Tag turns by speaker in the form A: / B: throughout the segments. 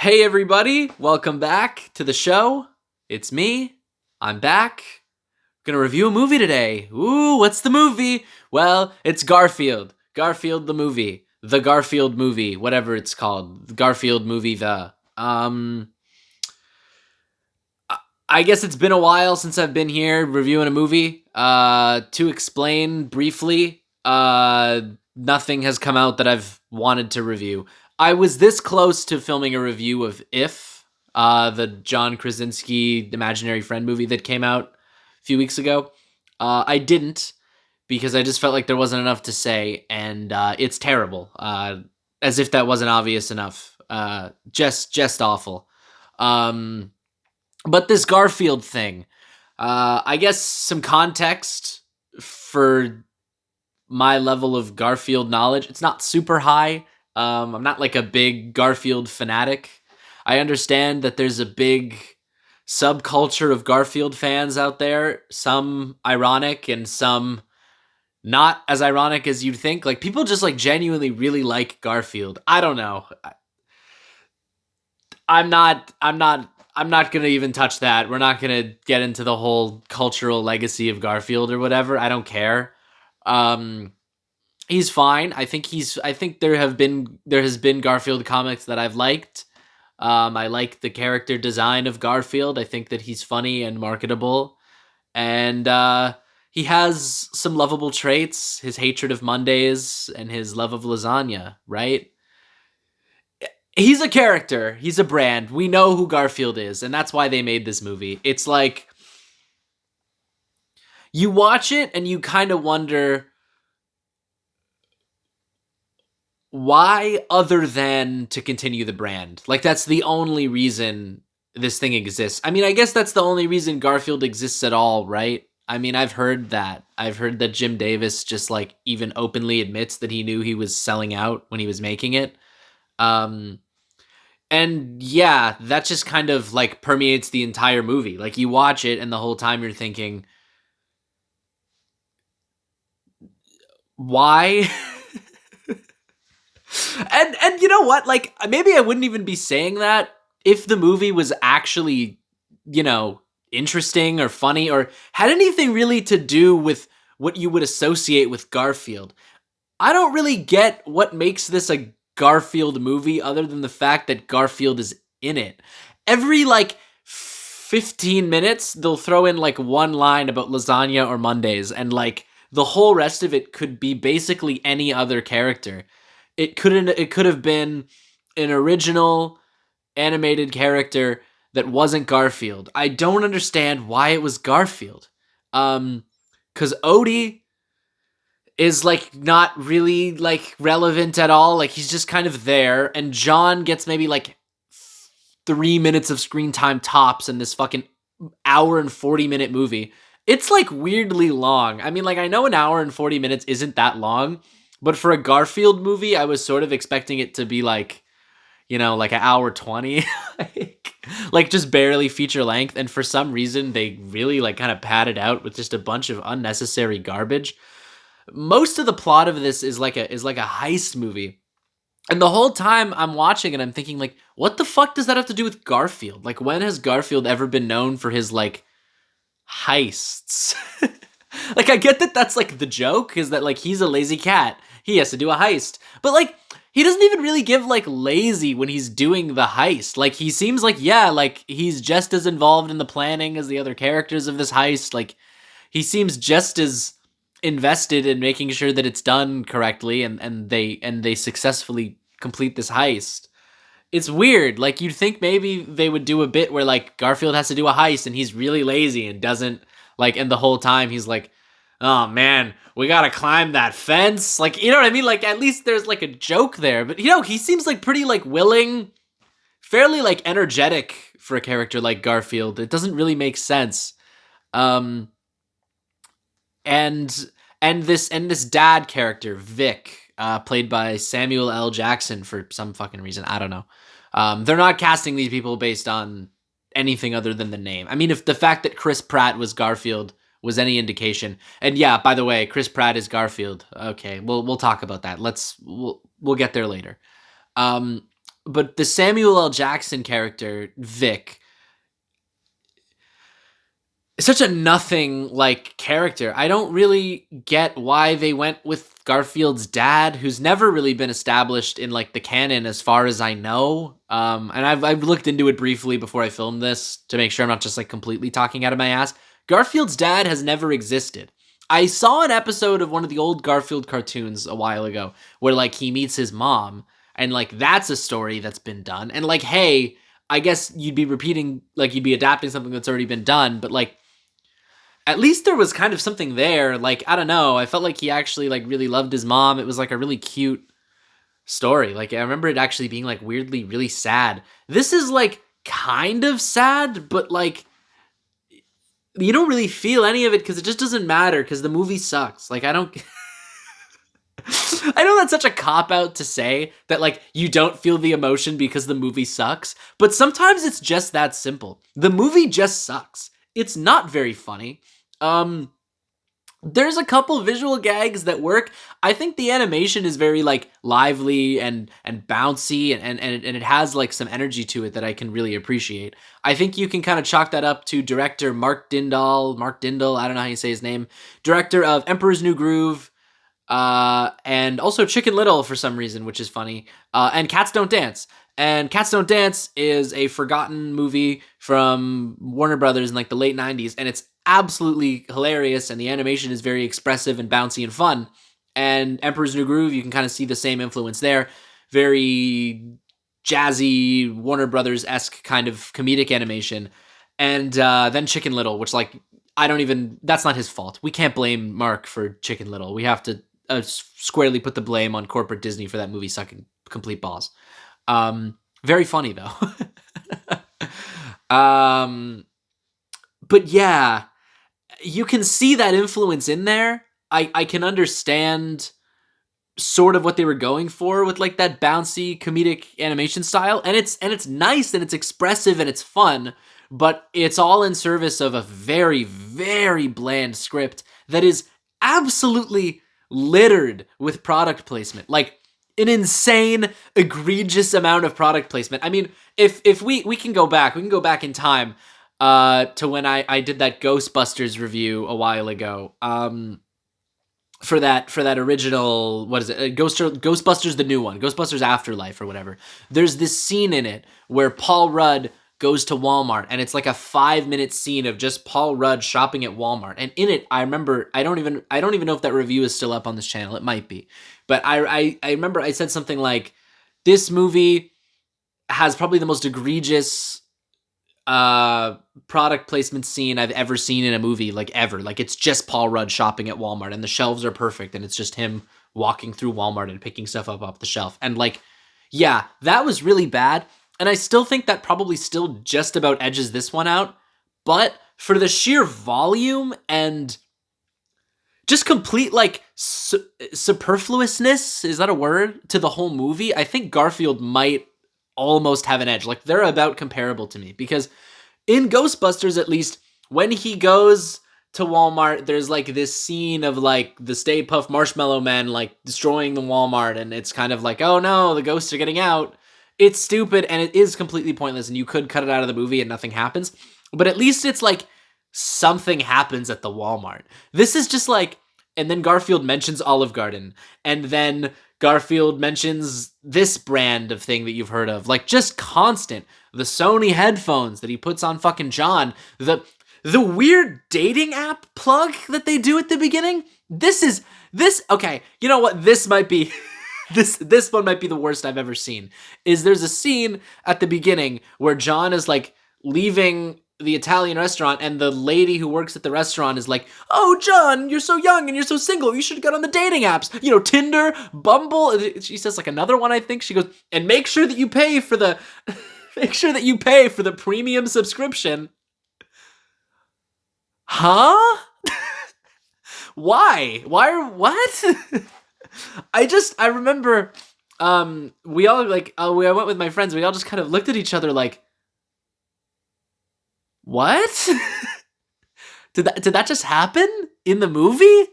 A: Hey everybody, welcome back to the show. It's me. I'm back. Gonna review a movie today. Ooh, what's the movie? Well, it's Garfield. Garfield the movie. The Garfield movie, whatever it's called. The Garfield movie the. I guess it's been a while since I've been here reviewing a movie. To explain briefly, nothing has come out that I've wanted to review. I was this close to filming a review of If, the John Krasinski Imaginary Friend movie that came out a few weeks ago. I didn't because I just felt like there wasn't enough to say, and it's terrible. As if that wasn't obvious enough. Just awful. But this Garfield thing, I guess some context for my level of Garfield knowledge. It's not super high. I'm not like a big Garfield fanatic. I understand that there's a big subculture of Garfield fans out there, some ironic and some not as ironic as you'd think. Like people just like genuinely really like Garfield. I don't know. I'm not gonna even touch that. We're not gonna get into the whole cultural legacy of Garfield or whatever. I don't care. Um, he's fine. I think there has been Garfield comics that I've liked. I like the character design of Garfield. I think that he's funny and marketable, and he has some lovable traits. His hatred of Mondays and his love of lasagna. Right? He's a character. He's a brand. We know who Garfield is, and that's why they made this movie. It's like you watch it and you kind of wonder why other than to continue the brand. Like that's the only reason this thing exists. I mean, I guess that's the only reason Garfield exists at all, right? I mean, I've heard that. I've heard that Jim Davis just like even openly admits that he knew he was selling out when he was making it. Um And yeah, that just kind of like permeates the entire movie. Like you watch it and the whole time you're thinking, why? And you know what? Like maybe I wouldn't even be saying that if the movie was actually, you know, interesting or funny or had anything really to do with what you would associate with Garfield. I don't really get what makes this a Garfield movie other than the fact that Garfield is in it. Every like 15 minutes, they'll throw in like one line about lasagna or Mondays, and like the whole rest of it could be basically any other character. It could have been an original animated character that wasn't Garfield. I don't understand why it was Garfield. Cuz Odie is like not really like relevant at all. Like he's just kind of there, and John gets maybe like 3 minutes of screen time tops in this fucking hour and 40-minute movie. It's like weirdly long. I mean, like I know an hour and 40 minutes isn't that long, but for a Garfield movie, I was sort of expecting it to be like, you know, like an hour 20, like just barely feature length. And for some reason, they really like kind of padded out with just a bunch of unnecessary garbage. Most of the plot of this is like a heist movie. And the whole time I'm watching it, I'm thinking like, what the fuck does that have to do with Garfield? Like, when has Garfield ever been known for his like heists? Like, I get that that's like the joke is that like he's a lazy cat. He has to do a heist, but like he doesn't even really give like lazy when he's doing the heist. Like he seems like yeah, like he's just as involved in the planning as the other characters of this heist. Like he seems just as invested in making sure that it's done correctly and they successfully complete this heist. It's weird. Like you'd think maybe they would do a bit where like Garfield has to do a heist and he's really lazy and doesn't like and the whole time he's like, "Oh man, we got to climb that fence." Like, you know what I mean? Like at least there's like a joke there. But you know, he seems like pretty like willing, fairly like energetic for a character like Garfield. It doesn't really make sense. Um and and this dad character Vic, played by Samuel L. Jackson for some fucking reason. I don't know. They're not casting these people based on anything other than the name. I mean, if the fact that Chris Pratt was Garfield was any indication, and yeah, by the way, Chris Pratt is Garfield. Okay, we'll talk about that. We'll get there later. Um, But the Samuel L. Jackson character, Vic, such a nothing like character. I don't really get why they went with Garfield's dad, who's never really been established in like the canon as far as I know. And I've looked into it briefly before I filmed this to make sure I'm not just like completely talking out of my ass. Garfield's dad has never existed. I saw an episode of one of the old Garfield cartoons a while ago where like he meets his mom, and like that's a story that's been done. And like, hey, I guess you'd be repeating, like you'd be adapting something that's already been done, but like at least there was kind of something there. Like, I don't know. I felt like he actually like really loved his mom. It was like a really cute story. Like, I remember it actually being like weirdly really sad. This is like kind of sad, but like you don't really feel any of it because it just doesn't matter because the movie sucks. Like, I don't. I know that's such a cop out to say that like you don't feel the emotion because the movie sucks, but sometimes it's just that simple. The movie just sucks. It's not very funny. There's a couple visual gags that work. I think the animation is very like lively and bouncy and it has like some energy to it that I can really appreciate. I think you can kind of chalk that up to director Mark Dindal, I don't know how you say his name, director of Emperor's New Groove, and also Chicken Little for some reason, which is funny, and Cats Don't Dance. And Cats Don't Dance is a forgotten movie from Warner Brothers in like the late 90s, and it's absolutely hilarious, and the animation is very expressive and bouncy and fun. And Emperor's New Groove, you can kind of see the same influence there. Very jazzy, Warner Brothers-esque kind of comedic animation. And then Chicken Little, which like, that's not his fault. We can't blame Mark for Chicken Little. We have to squarely put the blame on corporate Disney for that movie sucking complete balls. Very funny though. But yeah, you can see that influence in there. I can understand sort of what they were going for with like that bouncy comedic animation style, and it's nice and it's expressive and it's fun, but it's all in service of a very, very bland script that is absolutely littered with product placement. Like an insane, egregious amount of product placement. I mean, if we can go back, in time to when I did that Ghostbusters review a while ago. For that original, what is it? Ghostbusters, the new one, Ghostbusters Afterlife or whatever. There's this scene in it where Paul Rudd goes to Walmart, and it's like a 5-minute scene of just Paul Rudd shopping at Walmart. And in it, I remember, I don't even know if that review is still up on this channel. It might be, but I remember I said something like, this movie has probably the most egregious product placement scene I've ever seen in a movie, like ever. Like it's just Paul Rudd shopping at Walmart, and the shelves are perfect, and it's just him walking through Walmart and picking stuff up off the shelf. And like, yeah, that was really bad. And I still think that probably still just about edges this one out. But for the sheer volume and just complete like superfluousness, is that a word, to the whole movie, I think Garfield might almost have an edge. Like they're about comparable to me, because in Ghostbusters, at least, when he goes to Walmart, there's like this scene of like the Stay Puft Marshmallow Man like destroying the Walmart, and it's kind of like, oh no, the ghosts are getting out. It's stupid and it is completely pointless, and you could cut it out of the movie and nothing happens. But at least it's like something happens at the Walmart. This is just like, and then Garfield mentions Olive Garden, and then Garfield mentions this brand of thing that you've heard of, like just constant. The Sony headphones that he puts on fucking John, the weird dating app plug that they do at the beginning. Okay, you know what? This might be this one might be the worst I've ever seen. Is there's a scene at the beginning where John is like leaving the Italian restaurant, and the lady who works at the restaurant is like, oh, John, you're so young and you're so single. You should get on the dating apps. You know, Tinder, Bumble. She says like another one, I think. She goes, and make sure that you pay for the premium subscription. Huh? Why? What? I remember, we all like, I went with my friends. We all just kind of looked at each other like, what? Did that just happen in the movie?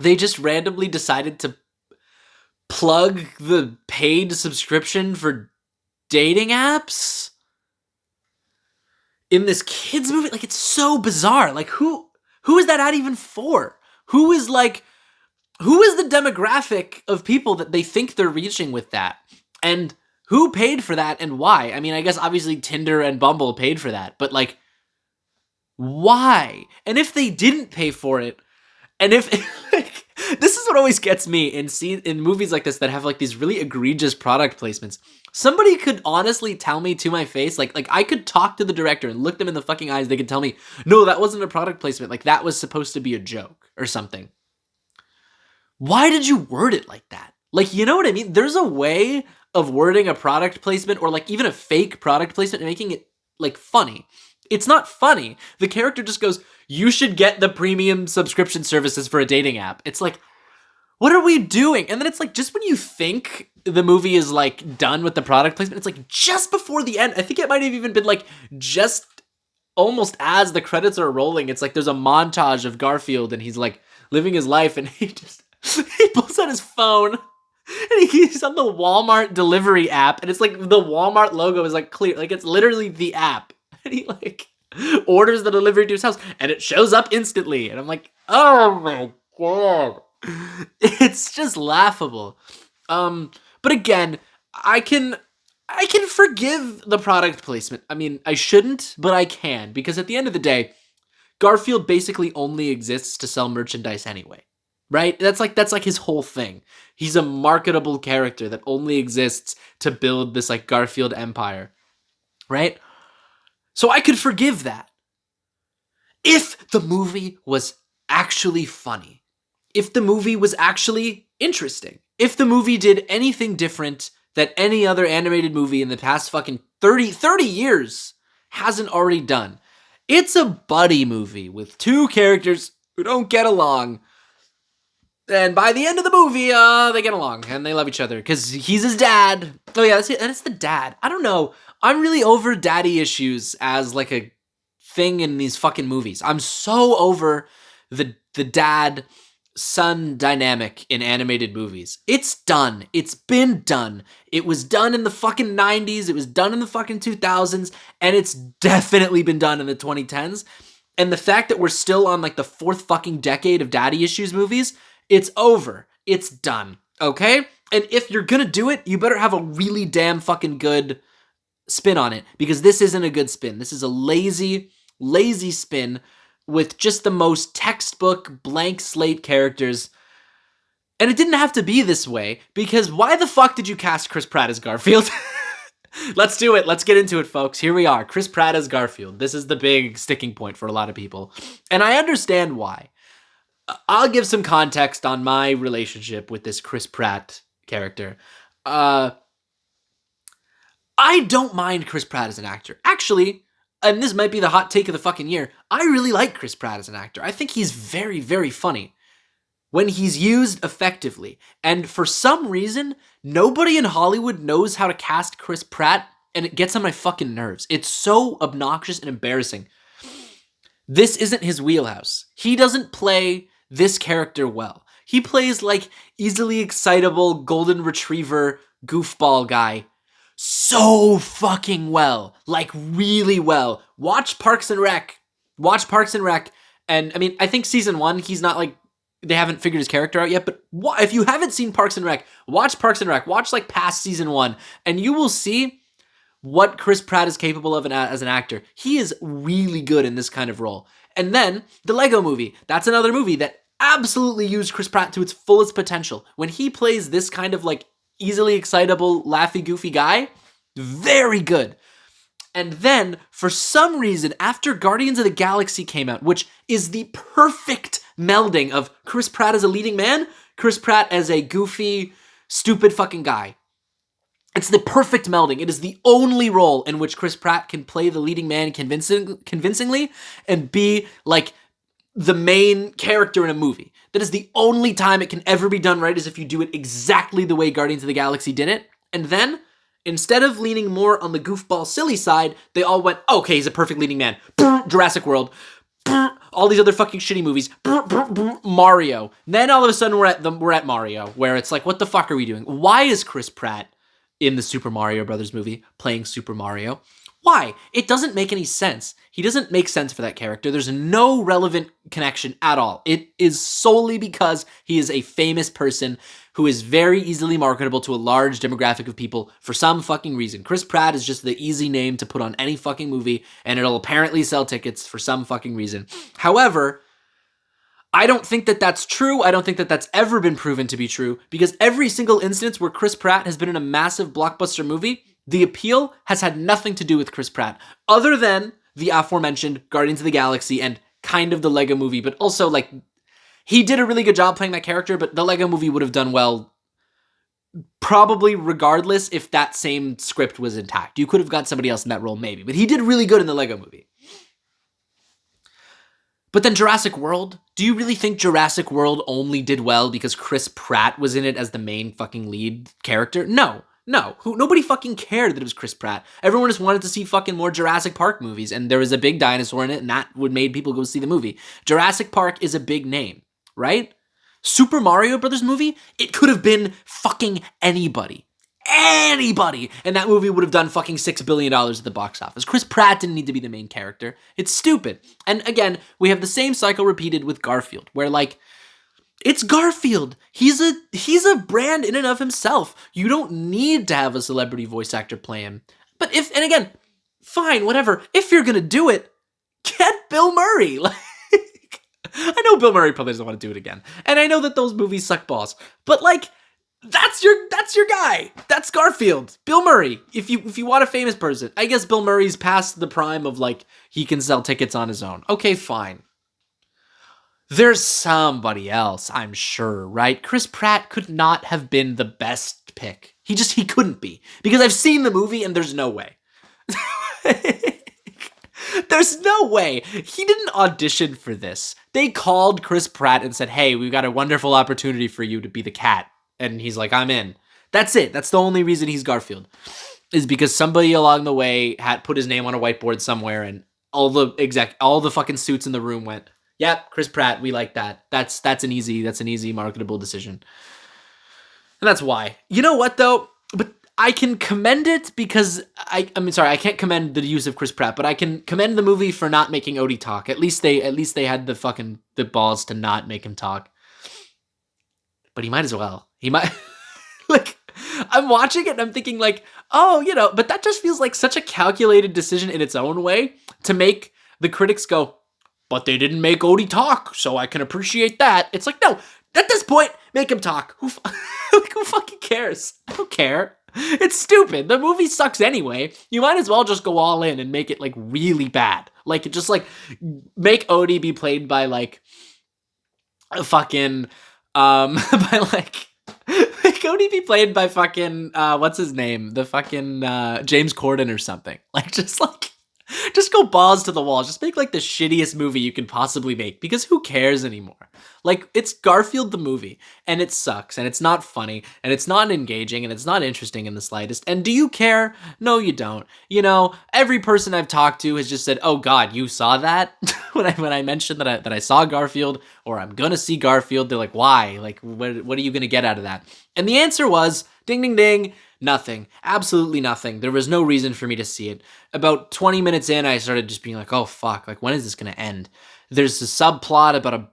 A: They just randomly decided to plug the paid subscription for dating apps in this kids movie. Like, it's so bizarre. Like, who is that ad even for? Who is the demographic of people that they think they're reaching with that? And who paid for that and why? I mean, I guess obviously Tinder and Bumble paid for that, but like, why? And if they didn't pay for it, and if like, this is what always gets me in movies like this that have like these really egregious product placements. Somebody could honestly tell me to my face, like I could talk to the director and look them in the fucking eyes. They could tell me, no, that wasn't a product placement. Like, that was supposed to be a joke or something. Why did you word it like that? Like, you know what I mean? There's a way of wording a product placement or like even a fake product placement and making it like funny. It's not funny. The character just goes, you should get the premium subscription services for a dating app. It's like, what are we doing? And then it's like, just when you think the movie is like done with the product placement, it's like just before the end. I think it might have even been like just almost as the credits are rolling. It's like there's a montage of Garfield and he's like living his life and he pulls out his phone and he's on the Walmart delivery app and it's like the Walmart logo is like clear. Like, it's literally the app. And he like orders the delivery to his house and it shows up instantly. And I'm like, oh my God. It's just laughable. But again, I can forgive the product placement. I mean, I shouldn't, but I can, because at the end of the day, Garfield basically only exists to sell merchandise anyway. Right? That's like his whole thing. He's a marketable character that only exists to build this like Garfield empire. Right? So I could forgive that. If the movie was actually funny. If the movie was actually interesting. If the movie did anything different that any other animated movie in the past fucking 30 years hasn't already done. It's a buddy movie with two characters who don't get along. And by the end of the movie, they get along and they love each other because he's his dad. Oh yeah, that's it. And it's the dad. I don't know. I'm really over daddy issues as like a thing in these fucking movies. I'm so over the dad son dynamic in animated movies. It's done. It's been done. It was done in the fucking 90s. It was done in the fucking 2000s. And it's definitely been done in the 2010s. And the fact that we're still on like the fourth fucking decade of daddy issues movies, it's over. It's done. Okay? And if you're gonna do it, you better have a really damn fucking good spin on it, because this isn't a good spin. This is a lazy spin with just the most textbook blank slate characters. And it didn't have to be this way, because why the fuck did you cast Chris Pratt as Garfield? Let's do it. Let's get into it, folks. Here we are. Chris Pratt as Garfield. This is the big sticking point for a lot of people. And I understand why. I'll give some context on my relationship with this Chris Pratt character. I don't mind Chris Pratt as an actor. Actually, and this might be the hot take of the fucking year, I really like Chris Pratt as an actor. I think he's very, very funny when he's used effectively. And for some reason, nobody in Hollywood knows how to cast Chris Pratt, and it gets on my fucking nerves. It's so obnoxious and embarrassing. This isn't his wheelhouse. He doesn't play this character well. He plays like easily excitable golden retriever goofball guy so fucking well, like really well. Watch Parks and Rec. And I mean, I think season 1, he's not like, they haven't figured his character out yet, but if you haven't seen Parks and Rec, watch Parks and Rec. Watch like past season 1, and you will see what Chris Pratt is capable of as an actor. He is really good in this kind of role. And then the Lego Movie. That's another movie that absolutely used Chris Pratt to its fullest potential. When he plays this kind of like easily excitable, laughy, goofy guy, very good. And then, for some reason, after Guardians of the Galaxy came out, which is the perfect melding of Chris Pratt as a leading man, Chris Pratt as a goofy, stupid fucking guy. It's the perfect melding. It is the only role in which Chris Pratt can play the leading man convincingly and be like the main character in a movie. That is the only time it can ever be done right, is if you do it exactly the way Guardians of the Galaxy did it. And then, instead of leaning more on the goofball silly side, they all went, okay, he's a perfect leading man. Jurassic World. all these other fucking shitty movies. Mario. Then all of a sudden we're at Mario, where it's like, what the fuck are we doing? Why is Chris Pratt in the Super Mario Brothers movie playing Super Mario? Why? It doesn't make any sense. He doesn't make sense for that character. There's no relevant connection at all. It is solely because he is a famous person who is very easily marketable to a large demographic of people for some fucking reason. Chris Pratt is just the easy name to put on any fucking movie, and it'll apparently sell tickets for some fucking reason. However, I don't think that that's true. I don't think that that's ever been proven to be true, because every single instance where Chris Pratt has been in a massive blockbuster movie, the appeal has had nothing to do with Chris Pratt, other than the aforementioned Guardians of the Galaxy and kind of the Lego movie, but also, like, he did a really good job playing that character, but the Lego movie would have done well probably regardless if that same script was intact. You could have got somebody else in that role maybe, but he did really good in the Lego movie. But then Jurassic World? Do you really think Jurassic World only did well because Chris Pratt was in it as the main fucking lead character? No. Nobody fucking cared that it was Chris Pratt. Everyone just wanted to see fucking more Jurassic Park movies, and there was a big dinosaur in it, and that would made people go see the movie. Jurassic Park is a big name, right? Super Mario Brothers movie? It could have been fucking anybody. Anybody! And that movie would have done fucking $6 billion at the box office. Chris Pratt didn't need to be the main character. It's stupid. And again, we have the same cycle repeated with Garfield, where, like, it's Garfield. He's a brand in and of himself. You don't need to have a celebrity voice actor play him. But and again, fine, whatever. If you're gonna do it, get Bill Murray. Like, I know Bill Murray probably doesn't want to do it again. And I know that those movies suck balls. But, like, that's your guy. That's Garfield. Bill Murray. If you want a famous person. I guess Bill Murray's past the prime of, like, he can sell tickets on his own. Okay, fine. There's somebody else, I'm sure, right? Chris Pratt could not have been the best pick. He couldn't be. Because I've seen the movie and there's no way. There's no way. He didn't audition for this. They called Chris Pratt and said, hey, we've got a wonderful opportunity for you to be the cat. And he's like, I'm in. That's it. That's the only reason he's Garfield. Is because somebody along the way had put his name on a whiteboard somewhere and all the fucking suits in the room went, yep, Chris Pratt, we like that. That's an easy marketable decision. And that's why. You know what though? But I can commend it because I can't commend the use of Chris Pratt, but I can commend the movie for not making Odie talk. At least they had the balls to not make him talk. But he might as well. He might like, I'm watching it and I'm thinking like, oh, but that just feels like such a calculated decision in its own way to make the critics go, but they didn't make Odie talk, so I can appreciate that. It's like, no, at this point, make him talk. Who fucking cares? I don't care. It's stupid. The movie sucks anyway. You might as well just go all in and make it, like, really bad. Like, just, like, make Odie be played by, like, a fucking, by, like, make Odie be played by fucking, what's his name? The fucking, James Corden or something. Like, just go balls to the wall. Just make, like, the shittiest movie you can possibly make, because who cares anymore? Like, it's Garfield the movie, and it sucks, and it's not funny, and it's not engaging, and it's not interesting in the slightest. And do you care? No, you don't. Every person I've talked to has just said, oh God, you saw that? when I mentioned that I saw Garfield, or I'm gonna see Garfield, they're like, why? Like, what are you gonna get out of that? And the answer was, ding, ding, ding, nothing. Absolutely nothing. There was no reason for me to see it. About 20 minutes in, I started just being like, oh fuck, like, when is this gonna end? There's a subplot about a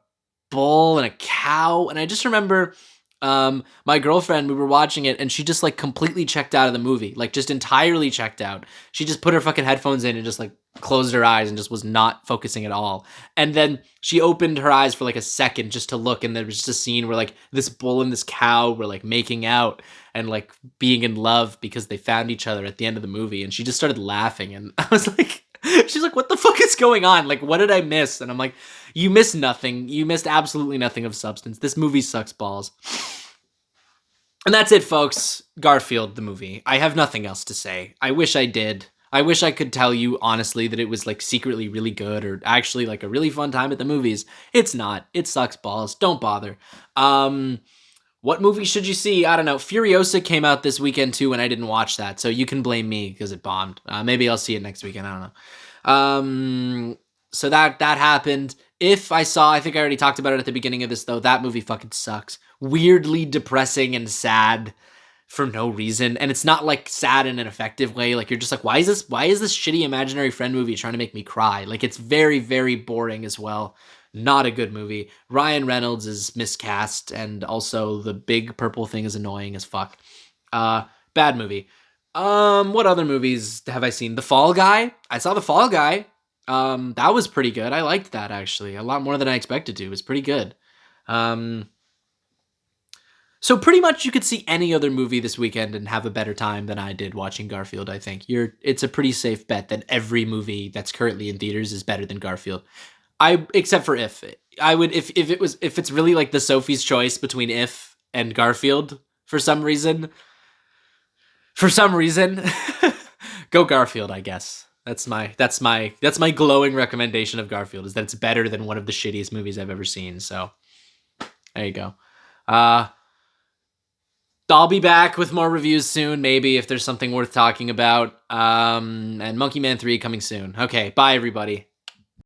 A: bull and a cow, and I just remember my girlfriend, we were watching it, and she just, like, completely checked out of the movie, like, just entirely checked out. She just put her fucking headphones in and just, like, closed her eyes and just was not focusing at all. And then she opened her eyes for, like, a second just to look, and there was just a scene where, like, this bull and this cow were, like, making out and, like, being in love because they found each other at the end of the movie, and she just started laughing, and I was like, she's like, what the fuck is going on? Like, what did I miss? And I'm like, you missed nothing. You missed absolutely nothing of substance. This movie sucks balls. And that's it, folks. Garfield, the movie. I have nothing else to say. I wish I did. I wish I could tell you honestly that it was, like, secretly really good or actually, like, a really fun time at the movies. It's not. It sucks balls. Don't bother. What movie should you see? I don't know. Furiosa came out this weekend too, and I didn't watch that, so you can blame me because it bombed. Maybe I'll see it next weekend. I don't know. So that happened. If I think I already talked about it at the beginning of this, though. That movie fucking sucks. Weirdly depressing and sad for no reason. And it's not like sad in an effective way. Like, you're just like, why is this shitty imaginary friend movie trying to make me cry? Like, it's very, very boring as well. Not a good movie. Ryan Reynolds is miscast, and also the big purple thing is annoying as fuck. Bad movie. What other movies have I seen? The Fall Guy. I saw The Fall Guy. That was pretty good. I liked that, actually. A lot more than I expected to. It was pretty good. So pretty much you could see any other movie this weekend and have a better time than I did watching Garfield, I think. It's a pretty safe bet that every movie that's currently in theaters is better than Garfield. Except for If. I would if it's really like the Sophie's choice between If and Garfield for some reason. Go Garfield, I guess. That's my glowing recommendation of Garfield, is that it's better than one of the shittiest movies I've ever seen. So there you go. I'll be back with more reviews soon, maybe, if there's something worth talking about. And Monkey Man 3 coming soon. Okay, bye everybody.